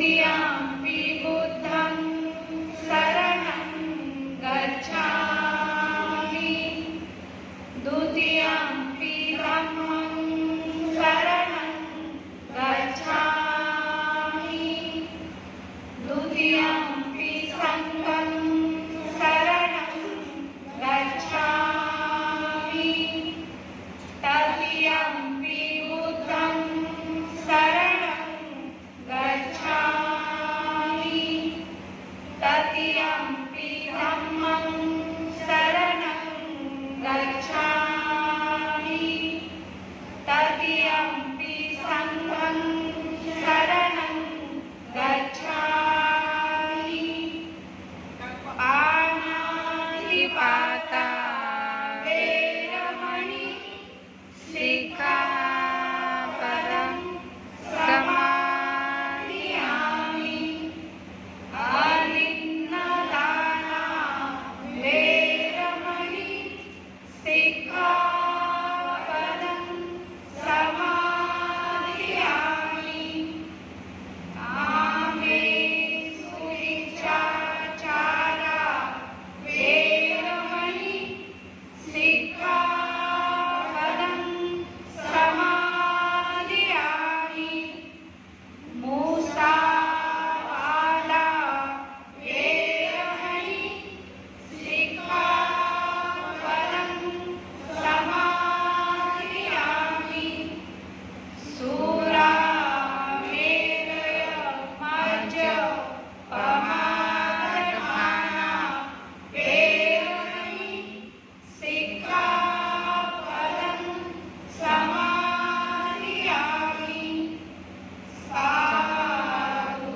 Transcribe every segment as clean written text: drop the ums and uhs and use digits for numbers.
द्वितीयम्पि बुद्धं शरणं गच्छामि द्वितीयम्पि धम्मं शरणं गच्छामि द्वितीयम्पि संघं शरणं गच्छामि तृतीयम्पि बुद्धं शरणं गच्छामि तृतीयम्पि धम्मं शरणं गच्छामि तृतीयम्पि संघं शरणं गच्छामि पाणातिपाता वेरमणि सिक्खापदं समादियामि अनिन्नदाना वेरमणि सिक्खापदं समादियामि कामे सुविचारा वेरमणि सिक्खापदं समादियामि मुसावादा वेरमणि सिक्खापदं समादियामि सूरामेरय मज्जपमादधाना वेरमणि सिक्खापदं समादियामि साधु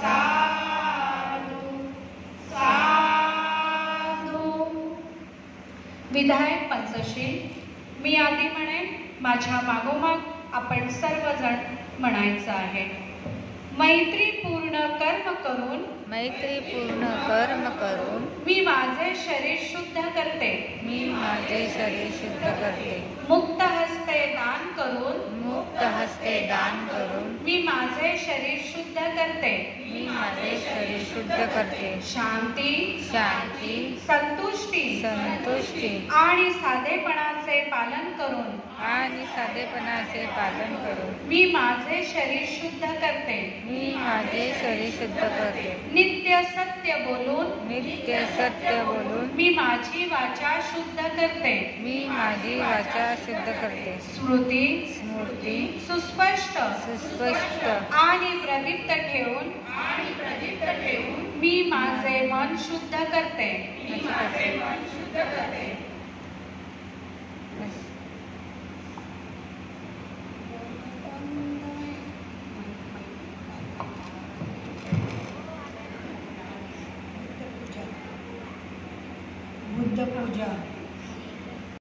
साधु साधु। विधायक पंचशील मी आधी म्हणेन, माझ्या मागोमाग आपण सर्वजण म्हणायचं आहे. मैत्रीपूर्ण कर्म करून मी माझे शरीर शुद्ध करते. मुक्त हस्ते दान करून मी माझे शरीर शुद्ध करते. शांती संतुष्टी आणि साधेपणाचे पालन करून मी माझे शरीर शुद्ध करते. नित्य सत्य बोलून मी माझी वाचा शुद्ध करते. स्मृती सुस्पष्ट आणि प्रदीप्त ठेवून मी माझे मन शुद्ध करते. बुद्ध पूजा